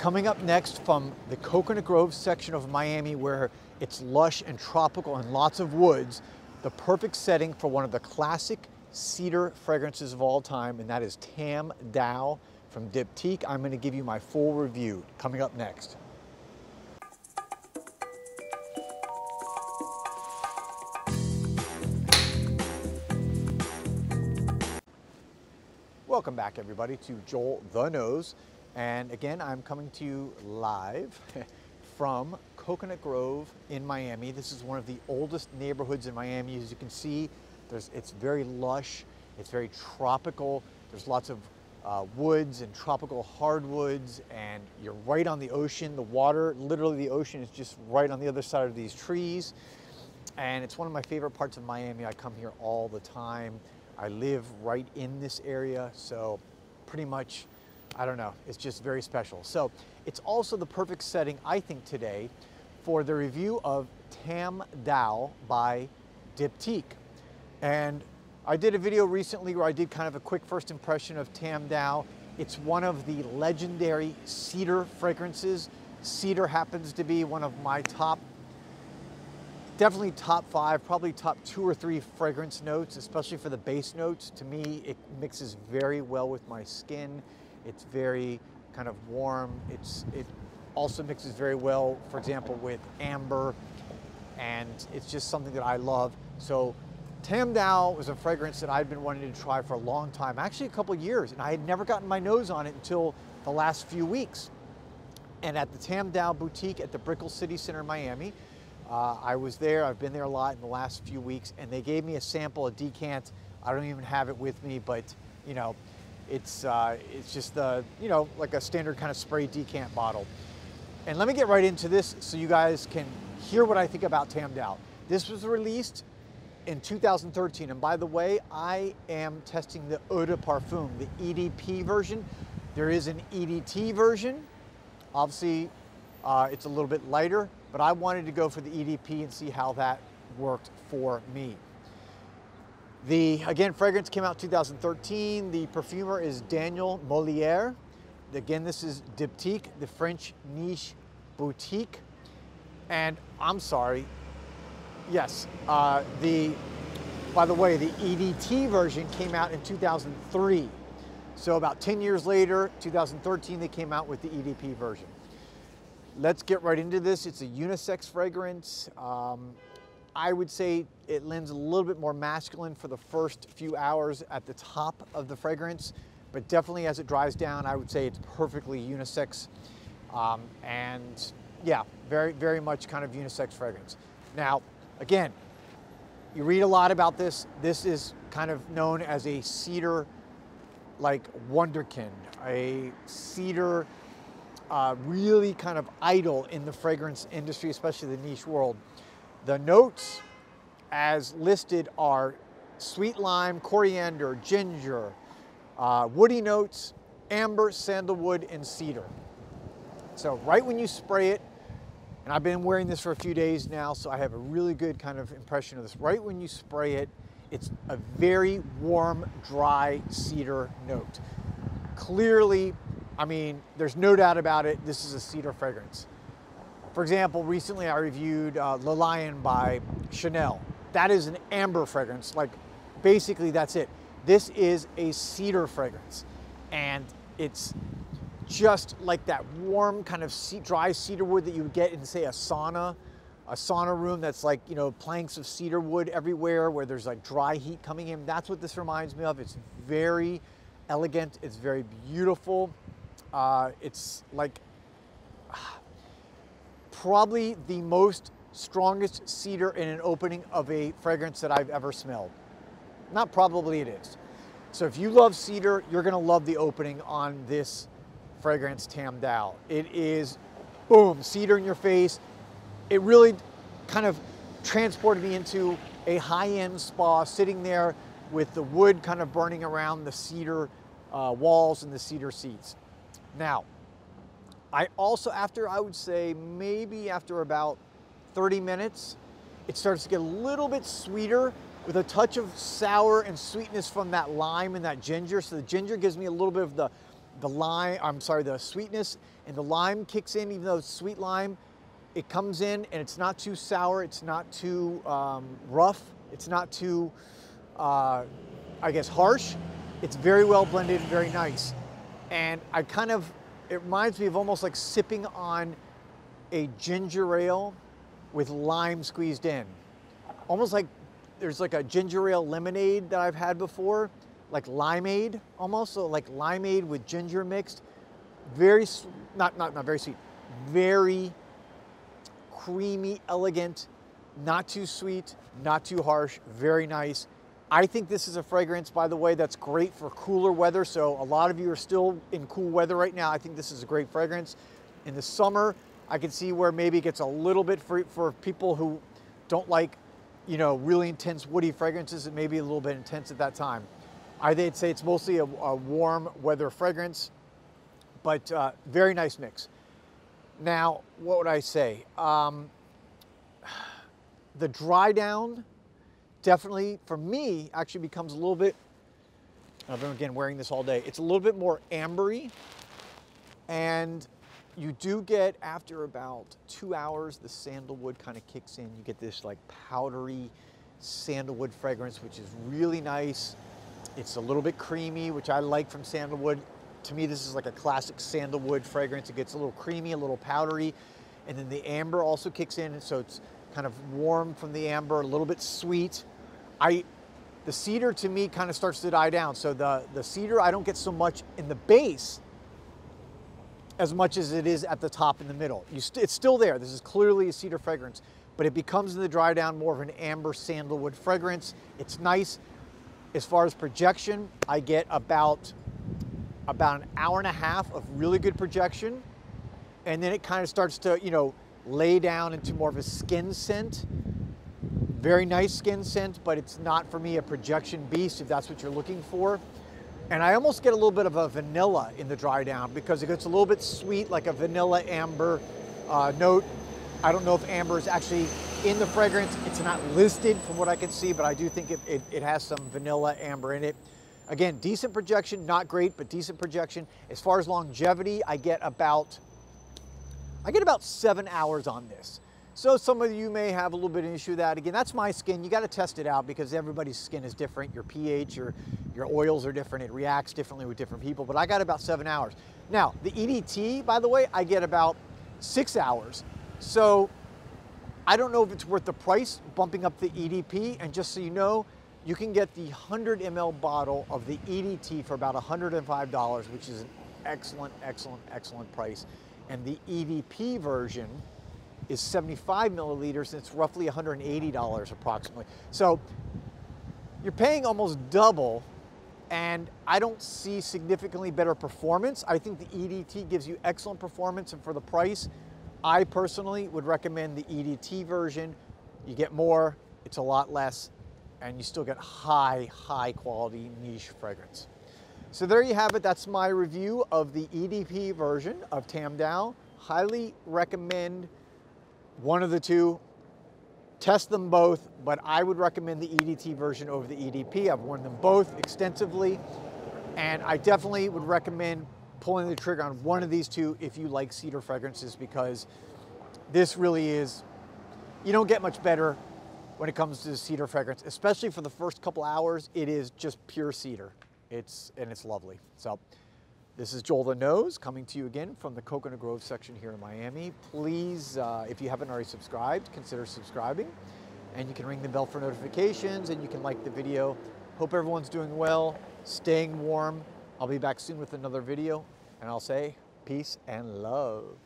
Coming up next from the Coconut Grove section of Miami, where it's lush and tropical and lots of woods, the perfect setting for one of the classic cedar fragrances of all time, and that is Tam Dao from Diptyque. I'm going to give you my full review coming up next. Welcome back, everybody, to Joel the Nose. And again, I'm coming to you live from Coconut Grove in Miami. This is one of the oldest neighborhoods in Miami. As you can see, it's very lush, it's very tropical. There's lots of woods and tropical hardwoods, and you're right on the ocean. The water, literally the ocean, is just right on the other side of these trees. And it's one of my favorite parts of Miami. I come here all the time. I live right in this area, so pretty much, I don't know, it's just very special. So it's also the perfect setting, I think, today for the review of Tam Dao by Diptyque. And I did a video recently where I did kind of a quick first impression of Tam Dao. It's one of the legendary cedar fragrances. Cedar happens to be one of my definitely top 5, probably top 2 or 3 fragrance notes, especially for the base notes. To me, it mixes very well with my skin. It's very kind of warm. It also mixes very well, for example, with amber, and it's just something that I love. So Tam Dao was a fragrance that I'd been wanting to try for a long time, actually a couple years, and I had never gotten my nose on it until the last few weeks. And at the Tam Dao boutique at the Brickell City Center in Miami, I was there. I've been there a lot in the last few weeks, and they gave me a sample, a decant. I don't even have it with me, but you know, it's just like a standard kind of spray decant bottle. And let me get right into this so you guys can hear what I think about Tam Dao. This was released in 2013, and by the way, I am testing the Eau de Parfum, the EDP version. There is an EDT version. Obviously, it's a little bit lighter, but I wanted to go for the EDP and see how that worked for me. Again, fragrance came out 2013. The perfumer is Daniel Molière. Again, this is Diptyque, the French niche boutique. And I'm sorry, yes, by the way, the EDT version came out in 2003. So about 10 years later, 2013, they came out with the EDP version. Let's get right into this. It's a unisex fragrance. I would say it lends a little bit more masculine for the first few hours at the top of the fragrance, but definitely as it dries down, I would say it's perfectly unisex. And yeah, very, very much kind of unisex fragrance. Now, again, you read a lot about this. This is kind of known as a cedar, like wonderkind, a cedar really kind of idol in the fragrance industry, especially the niche world. The notes as listed are sweet lime, coriander, ginger, woody notes, amber, sandalwood, and cedar. So right when you spray it, and I've been wearing this for a few days now, so I have a really good kind of impression of this. Right when you spray it, it's a very warm, dry cedar note. Clearly, I mean, there's no doubt about it, this is a cedar fragrance. For example, recently I reviewed Le Lion by Chanel. That is an amber fragrance, like basically that's it. This is a cedar fragrance, and it's just like that warm kind of dry cedar wood that you would get in, say, a sauna room that's like, you know, planks of cedar wood everywhere where there's like dry heat coming in. That's what this reminds me of. It's very elegant, it's very beautiful. It's like probably the most strongest cedar in an opening of a fragrance that I've ever smelled. Not probably, it is. So if you love cedar, you're gonna love the opening on this fragrance, Tam Dao. It is, boom, cedar in your face. It really kind of transported me into a high-end spa, sitting there with the wood kind of burning around the cedar walls and the cedar seats. Now, I also, I would say maybe after about 30 minutes, it starts to get a little bit sweeter with a touch of sour and sweetness from that lime and that ginger. So the ginger gives me a little bit of the lime, I'm sorry, the sweetness and the lime kicks in, even though it's sweet lime, it comes in and it's not too sour, it's not too rough, it's not too, I guess, harsh. It's very well blended and very nice. And it reminds me of almost like sipping on a ginger ale with lime squeezed in. Almost like there's like a ginger ale lemonade that I've had before, like limeade almost, so like limeade with ginger mixed. Very, not very sweet, very creamy, elegant, not too sweet, not too harsh, very nice. I think this is a fragrance, by the way, that's great for cooler weather. So a lot of you are still in cool weather right now. I think this is a great fragrance. In the summer, I can see where maybe it gets a little bit for people who don't like, you know, really intense woody fragrances. It may be a little bit intense at that time. I'd say it's mostly a warm weather fragrance, but very nice mix. Now, what would I say? The dry down definitely, for me, actually becomes a little bit, I've been, again, wearing this all day. It's a little bit more ambery, and you do get, after about 2 hours, the sandalwood kind of kicks in. You get this like powdery sandalwood fragrance, which is really nice. It's a little bit creamy, which I like from sandalwood. To me, this is like a classic sandalwood fragrance. It gets a little creamy, a little powdery, and then the amber also kicks in, and so it's kind of warm from the amber, a little bit sweet. The cedar to me kind of starts to die down. So the cedar, I don't get so much in the base as much as it is at the top in the middle. It's still there. This is clearly a cedar fragrance, but it becomes in the dry down more of an amber sandalwood fragrance. It's nice. As far as projection, I get about an hour and a half of really good projection, and then it kind of starts to, you know, lay down into more of a skin scent. Very nice skin scent, but it's not, for me, a projection beast if that's what you're looking for. And I almost get a little bit of a vanilla in the dry down because it gets a little bit sweet, like a vanilla amber note. I don't know if amber is actually in the fragrance. It's not listed from what I can see, but I do think it has some vanilla amber in it. Again, decent projection, not great, but decent projection. As far as longevity, I get about 7 hours on this. So some of you may have a little bit of an issue with that. Again, that's my skin. You got to test it out because everybody's skin is different. Your pH, your oils are different. It reacts differently with different people, but I got about 7 hours. Now, the EDT, by the way, I get about 6 hours. So I don't know if it's worth the price, bumping up the EDP. And just so you know, you can get the 100 ml bottle of the EDT for about $105, which is an excellent, excellent, excellent price. And the EDP version is 75 milliliters, and it's roughly $180 approximately. So you're paying almost double, and I don't see significantly better performance. I think the EDT gives you excellent performance, and for the price, I personally would recommend the EDT version. You get more, it's a lot less, and you still get high, high quality niche fragrance. So there you have it. That's my review of the EDP version of Tam Dao. Highly recommend one of the two. Test them both, but I would recommend the EDT version over the EDP. I've worn them both extensively, and I definitely would recommend pulling the trigger on one of these two if you like cedar fragrances, because this really is, you don't get much better when it comes to cedar fragrance, especially for the first couple hours. It is just pure cedar. It's lovely. So this is JoelTheNose coming to you again from the Coconut Grove section here in Miami. Please, if you haven't already subscribed, consider subscribing, and you can ring the bell for notifications, and you can like the video. Hope everyone's doing well, staying warm. I'll be back soon with another video, and I'll say peace and love.